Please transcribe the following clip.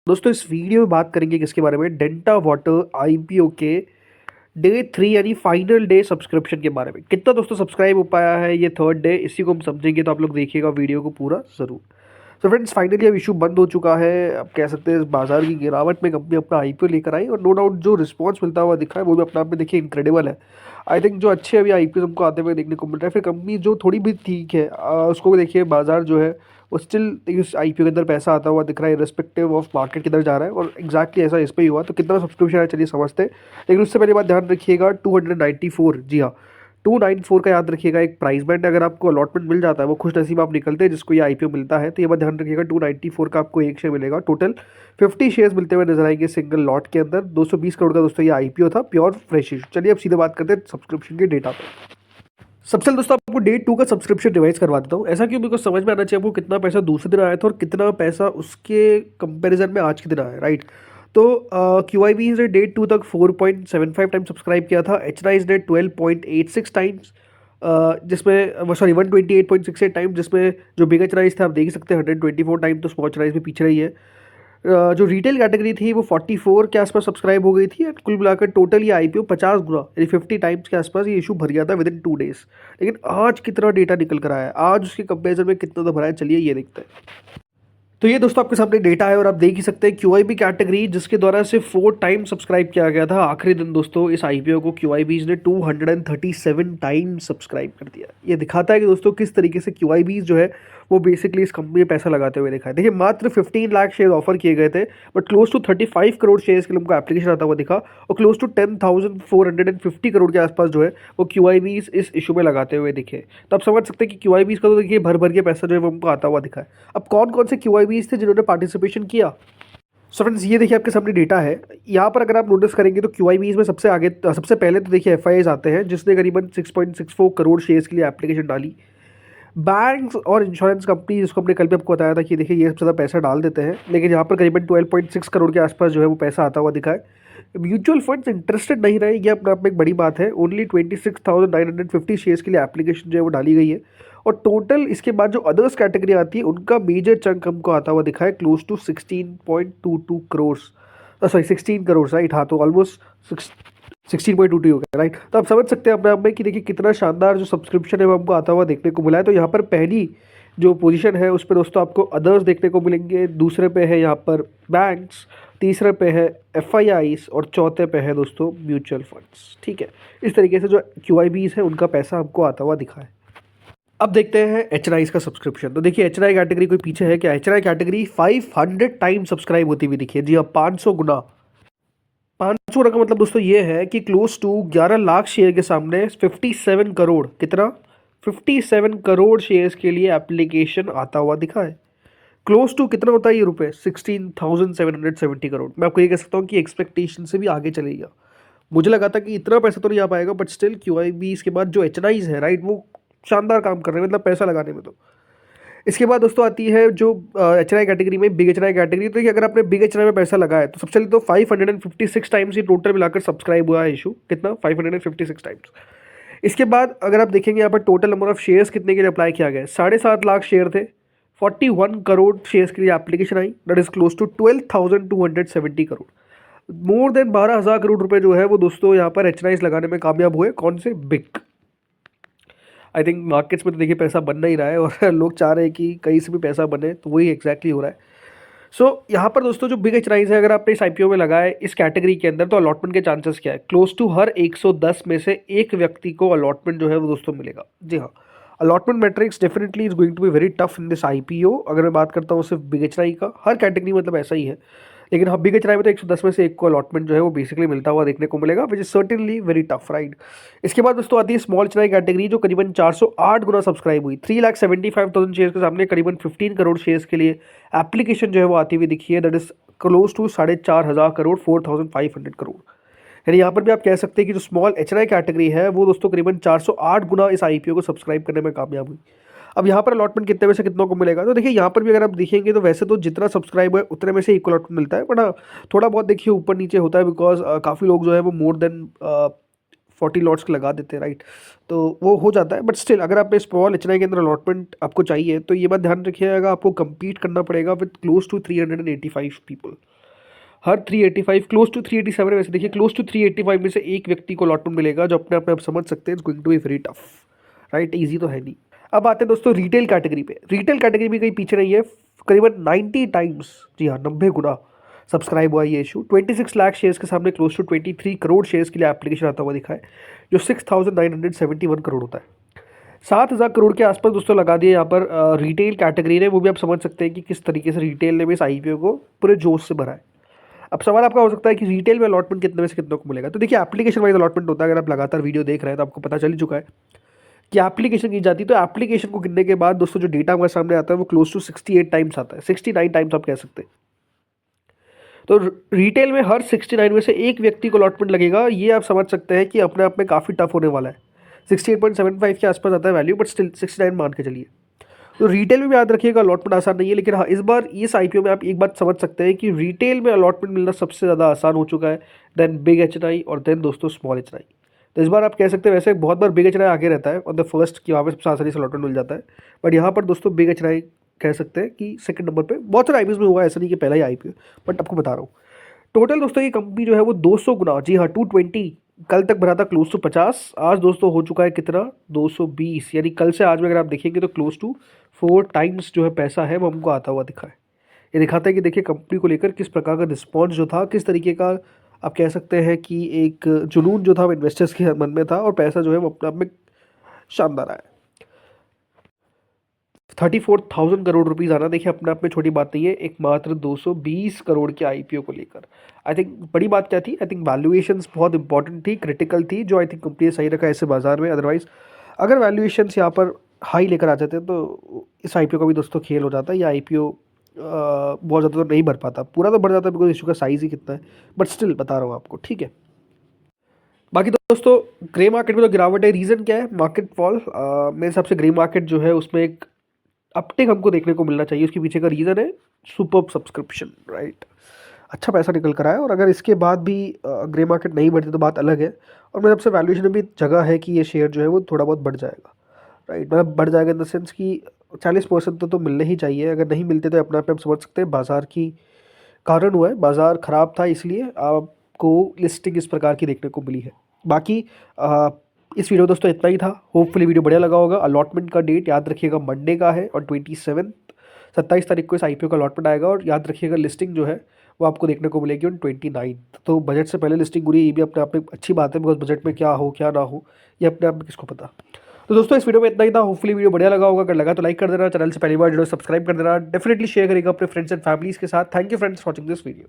दोस्तों इस वीडियो में बात करेंगे किसके बारे में, डेल्टा वाटर आईपीओ के डे 3 यानी फाइनल डे सब्सक्रिप्शन के बारे में। कितना दोस्तों सब्सक्राइब हो पाया है ये थर्ड डे, इसी को हम समझेंगे। तो आप लोग देखिएगा वीडियो को पूरा ज़रूर। सो फ्रेंड्स, फाइनली अब इशू बंद हो चुका है। अब कह सकते हैं इस बाजार की गिरावट में कंपनी अपना आईपीओ लेकर आई और नो डाउट जो रिस्पॉन्स मिलता हुआ दिखा है वो भी अपने आप में देखिए इनक्रेडिबल है। आई थिंक जो अच्छे अभी आईपीओ हमको आते हुए देखने को मिल रहा है, फिर कंपनी जो थोड़ी भी ठीक है उसको भी देखिए बाजार जो है वो स्टिल इस आईपीओ के अंदर पैसा आता हुआ दिख रहा है, रिस्पेक्टिव ऑफ मार्केट किधर जा रहा है। और एग्जैक्टली ऐसा इस पे ही हुआ। तो कितना सब्सक्रिप्शन है चलिए समझते हैं। लेकिन उससे पहले बात ध्यान रखिएगा 294, जी हाँ 294 का याद रखिएगा एक प्राइस बैंड। अगर आपको अलॉटमेंट मिल जाता है, वो खुश नसीब आप निकलते हैं जिसको ये आईपीओ मिलता है। तो ये बात ध्यान रखिएगा 294 का आपको एक शेयर मिलेगा। टोटल 50 शेयर्स मिलते हुए नजर आएंगे सिंगल लॉट के अंदर। 220 करोड़ का दोस्तों ये आईपीओ था, प्योर फ्रेश इशू। चलिए अब सीधे बात करते हैं सब्सक्रिप्शन के डेटा पे। सबसे पहले दोस्तों आपको डे 2 का सब्सक्रिप्शन रिवाइज करवा देता हूँ। ऐसा क्यों, बिकॉज समझ में आना चाहिए आपको कितना पैसा दूसरे दिन आया था और कितना पैसा उसके कंपैरिजन में आज के दिन आया है, राइट। तो क्यू आई बी ने डे 2 तक 4.75 टाइम सब्सक्राइब किया था। एच नाइज ने 12.86 टाइम्स, जिसमें सॉरी 128.68 टाइम, जिसमें जो बिग एच राइज था आप देख ही सकते हैं 124 टाइम। तो स्मॉल राइज में पीछे रही है। जो रिटेल कैटेगरी थी वो 44 के आसपास सब्सक्राइब हो गई थी। और कुल मिलाकर टोटल ये आईपीओ 50 गुना यानी 50 टाइम्स के आसपास ये इशू भर गया था विद इन 2 डेज। लेकिन आज कितना डेटा निकल कर आया है, आज उसके कंपेरिजन में कितना तो भरा है, चलिए ये देखते हैं। तो ये दोस्तों आपके सामने डेटा है और आप देख ही सकते हैं क्यूआईबी कैटेगरी जिसके द्वारा सिर्फ 4 टाइम सब्सक्राइब किया गया था। आखिरी दिन दोस्तों इस आईपीओ को क्यूआईबीज ने 237 टाइम सब्सक्राइब कर दिया। ये दिखाता है कि दोस्तों किस तरीके से क्यूआईबीज जो है वो बेसिकली इस कंपनी में पैसा लगाते हुए दिखा है। देखिए मात्र 15 लाख शेयर ऑफर किए गए थे, but close to 35 crore shares के लिए उनको एप्लीकेशन आता हुआ दिखा। और क्लोज टू 10,450 करोड़ के आसपास जो है वो क्यूआईबीज इस इशू में लगाते हुए दिखे। तो आप समझ सकते हैं कि क्यूआईबीज का तो देखिए भर भर के पैसा जो है वो हमको आता हुआ दिखा है। अब कौन कौन से क्यूआईबीज थे जिन्होंने पार्टिसिपेशन किया। सो फ्रेंड्स ये देखिए आपके सामने डेटा है। यहाँ पर अगर आप नोटिस करेंगे तो क्यूआईबीज में सबसे आगे सबसे पहले तो देखिए एफआईआईज आते हैं जिसने करीबन 6.64 करोड़ शेयर्स के लिए एप्लीकेशन डाली। बैंक्स और इंश्योरेंस कंपनी, जिसको हमने कल भी आपको बताया था कि देखिए ये सबसे ज़्यादा पैसा डाल देते हैं, लेकिन यहाँ पर करीबन 12.6 करोड़ के आसपास जो है वो पैसा आता हुआ दिखा है। म्यूचुअल फंड्स इंटरेस्टेड नहीं रहे, ये अपने आप में एक बड़ी बात है। ओनली 26,950 शेयर्स के लिए एप्लीकेशन जो है वो डाली गई है। और टोटल इसके बाद जो अदर्स कैटेगरी आती है उनका मेजर चंक हमको आता हुआ दिखा है close to 16.22 crore, sorry 16 crore, right. हाँ, तो ऑलमोस्ट 16.22 हो गया, राइट। तो आप समझ सकते हैं अपने आप में कि देखिए कितना शानदार जो सब्सक्रिप्शन है वो हमको आता हुआ देखने को मिला है। तो यहाँ पर पहली जो पोजीशन है उस पर दोस्तों आपको अदर्स देखने को मिलेंगे, दूसरे पे है यहाँ पर बैंक्स, तीसरे पे है एफआईआईस और चौथे पे है दोस्तों म्यूचुअल फंड्स। ठीक है, इस तरीके से जो क्यूआईबीज है उनका पैसा हमको आता हुआ दिखा है। अब देखते हैं एच का सब्सक्रिप्शन। तो देखिए एच कैटेगरी कोई पीछे है क्या। एच कैटेगरी 500 टाइम सब्सक्राइब होती हुई दिखिए, जी हाँ 500 गुना। 500 गुना का मतलब दोस्तों ये है कि क्लोज टू 11 लाख शेयर के सामने 57 करोड़, कितना 57 करोड़ शेयर्स के लिए एप्लीकेशन आता हुआ दिखा है। क्लोज टू कितना होता है ये रुपए, 16,770 करोड़। मैं आपको ये कह सकता हूँ कि एक्सपेक्टेशन से भी आगे चलेगा। मुझे लगा था कि इतना पैसा तो नहीं आ पाएगा, बट स्टिल क्यूआईबी इसके बाद जो एच है, राइट, वो शानदार काम कर रहे हैं मतलब पैसा लगाने में। तो इसके बाद दोस्तों आती है जो एच कैटेगरी में बिग एच कैटेगरी। तो अगर आपने बिग एच में पैसा लगाया तो सबसे पहले तो 556 टाइम्स ये टोटल मिलाकर सब्सक्राइब हुआ है इशू, कितना 556 टाइम्स। इसके बाद अगर आप देखेंगे यहाँ पर टोटल नंबर ऑफ शेयर्स कितने के लिए अप्लाई किया गया, 7.5 लाख शेयर थे, 41 करोड़ शेयर्स के लिए एप्लीकेशन आई, that is close to 12,270 crore. More than 12,000 crore रुपए जो है वो दोस्तों यहाँ पर एच लगाने में कामयाब हुए। कौन से, बिग। आई थिंक मार्केट्स में तो देखिए पैसा बनना ही रहा है और लोग चाह रहे हैं कि कहीं से भी पैसा बने, तो वही एग्जैक्टली हो रहा है। सो यहाँ पर दोस्तों जो बिग एच है, अगर आपने इस आईपीओ में लगाए इस कैटेगरी के अंदर, तो अलॉटमेंट के चांसेस क्या है, क्लोज टू हर 110 में से एक व्यक्ति को अलॉटमेंट जो है वो दोस्तों मिलेगा। जी हाँ, allotment matrix definitely is going to be very tough in this IPO. अगर मैं बात करता हूँ सिर्फ बिग एच का, हर कैटेगरी मतलब ऐसा ही है। लेकिन हाँ बिग एच में तो 110 में से एक को अलॉटमेंट जो है वो बेसिकली मिलता हुआ देखने को मिलेगा, which is certainly very tough, right. इसके बाद दोस्तों आती है स्मॉल एच कैटेगरी जो करीबन 408 गुना सब्सक्राइब हुई। 3,75,000 शेयर्स के सामने करीबन 15 करोड़ शेयर्स के लिए एप्लीकेशन जो है वो आती हुई दिखी है, that is close to 4,500 crore, 4,500 crore. यानी यहाँ पर भी आप कह सकते हैं कि जो स्मॉल एच कैटेगरी है वो दोस्तों करीबन 408 गुना इस आईपीओ को सब्सक्राइब करने में कामयाब हुई। अब यहाँ पर अलॉटमेंट कितने में से कितनों को मिलेगा, तो देखिए यहाँ पर भी अगर आप देखेंगे तो वैसे तो जितना सब्सक्राइब है उतने में से इक्वल अलॉटमेंट मिलता है, बट हाँ थोड़ा बहुत देखिए ऊपर नीचे होता है, बिकॉज काफ़ी लोग जो है वो मोर देन 40 लॉट्स लगा देते हैं, राइट। तो वो हो जाता है, बट स्टिल अगर आप स्मॉल एच के अंदर अलॉटमेंट आपको चाहिए तो ये बात ध्यान रखिएगा, आपको कम्पीट करना पड़ेगा विद क्लोज टू 385 पीपल। हर 385 क्लोज टू 387 वैसे देखिए, क्लोज टू 385 में से एक व्यक्ति को अलॉटमेंट मिलेगा, जो अपने आप में आप समझ सकते हैं it's going to be very tough, right. Easy तो है नहीं। अब आते हैं दोस्तों रिटेल कैटेगरी पे। रिटेल कैटेगरी भी कहीं पीछे नहीं है, करीबन 90 टाइम्स, जी हाँ 90 गुना सब्सक्राइब हुआ ये इशू। 26 लाख शेयर्स के सामने क्लोज टू 23 करोड़ शेयर्स के लिए एप्लीकेशन आता हुआ दिखा है, जो 6,971 करोड़ होता है। 7,000 करोड़ के आसपास दोस्तों लगा दिए यहाँ पर रिटेल कैटेगरी ने। वो भी आप समझ सकते हैं कि किस तरीके से रिटेल ने भी इस आईपीओ को पूरे जोश से भरा है। अब सवाल आपका हो सकता है कि रिटेल में अलॉटमेंट कितने में से कितने को मिलेगा। तो देखिए एप्लीकेशन वाइज अलॉटमेंट होता है। अगर आप लगातार वीडियो देख रहे हैं तो आपको पता चल ही चुका है कि एप्लीकेशन की जाती है। तो एप्लीकेशन को गिनने के बाद दोस्तों जो डेटा हमारे सामने आता है वो क्लोज टू 68 टाइम्स आता है, 69 टाइम्स आप कह सकते हैं। तो रिटेल में हर 69 में से एक व्यक्ति को अलॉटमेंट लगेगा। ये आप समझ सकते हैं कि अपने आप में काफ़ी टफ होने वाला है। 68.75 के आसपास आता है वैल्यू, बट स्टिल 69 मान के चलिए। तो रिटेल में भी याद रखिएगा अलॉटमेंट आसान नहीं है, लेकिन हाँ इस बार इस आईपीओ में आप एक बात समझ सकते हैं कि रिटेल में अलॉटमेंट मिलना सबसे ज़्यादा आसान हो चुका है देन बिग एचएनआई और देन दोस्तों स्मॉल एचएनआई। तो इस बार आप कह सकते हैं, वैसे बहुत बार बिग एचएनआई आगे रहता है ऑन द फर्स्ट कि वहाँ पे सबसे आसानी से अलॉटमेंट मिल जाता है, बट यहाँ पर दोस्तों बिग एचएनआई कह सकते हैं कि सेकंड नंबर पे। बहुत सारे आईपीओ में हुआ है, ऐसा नहीं कि पहला ही आईपीओ, बट आपको बता रहा हूँ टोटल दोस्तों ये कंपनी जो है वो 200 गुना, जी हाँ 220, कल तक भरा था क्लोज टू 50, आज दोस्तों हो चुका है कितना 220, यानी कल से आज में अगर आप देखेंगे तो क्लोज टू 4 टाइम्स जो है पैसा है वो हमको आता हुआ दिखा है। ये दिखाता है कि देखिए कंपनी को लेकर किस प्रकार का रिस्पॉन्स जो था, किस तरीके का आप कह सकते हैं कि एक जुनून जो था इन्वेस्टर्स के मन में था, और पैसा जो है वो अपने आप में शानदार आया। 34,000 करोड़ रुपीज़ आना देखिए अपने आप में छोटी बात नहीं है, एक मात्र 220 करोड़ के आईपीओ को लेकर। आई थिंक बड़ी बात क्या थी, आई थिंक वैल्यूएशंस बहुत इंपॉर्टेंट थी, क्रिटिकल थी, जो आई थिंक कंपनी ने सही रखा ऐसे बाजार में। अदरवाइज अगर वैल्यूएशंस यहाँ पर हाई लेकर आ जाते हैं तो इस आईपीओ का भी दोस्तों खेल हो जाता है। ये आईपीओ बहुत ज़्यादा तो नहीं भर पाता, पूरा तो भर जाता है बिकॉज इशू का साइज़ ही कितना है, बट स्टिल बता रहा हूँ आपको, ठीक है। बाकी दोस्तों ग्रे मार्केट में तो गिरावट है, रीज़न क्या है, मार्केट फॉल। मेरे हिसाब से ग्रे मार्केट जो है उसमें एक अपटेक हमको देखने को मिलना चाहिए। उसके पीछे का रीज़न है सुपर सब्सक्रिप्शन, राइट। अच्छा पैसा निकल कर आया, और अगर इसके बाद भी ग्रे मार्केट नहीं बढ़ती तो बात अलग है। और मेरे सबसे वैल्यूएशन में भी जगह है कि ये शेयर जो है वो थोड़ा बहुत बढ़ जाएगा, राइट। मतलब बढ़ जाएगा इन द सेंस कि 40% तो मिलने ही चाहिए। अगर नहीं मिलते तो अपने आप में हम समझ सकते हैं बाजार की कारण हुआ है, बाजार ख़राब था इसलिए आपको लिस्टिंग इस प्रकार की देखने को मिली है। बाकी इस वीडियो में दोस्तों इतना ही था। होपफुली वीडियो बढ़िया लगा होगा। अलॉटमेंट का डेट याद रखिएगा मंडे का है, और 27 तारीख को इस आईपीओ का अलॉटमेंट आएगा। और याद रखिएगा लिस्टिंग जो है वो आपको देखने को मिलेगी ऑन 29। तो बजट से पहले लिस्टिंग पूरी, ये भी अपने आप में अच्छी बात है, बिकॉज बजट में क्या हो क्या ना हो ये अपने आप में किसको पता। तो दोस्तों इस वीडियो में इतना ही था। होपफुली वीडियो बढ़िया लगा होगा। अगर लगा तो लाइक कर देना, चैनल से पहली बार जुड़ो सब्सक्राइब कर देना, डेफिनेटली शेयर करेगा अपने फ्रेंड्स एंड फैमिलीज के साथ। Thank you friends watching this video.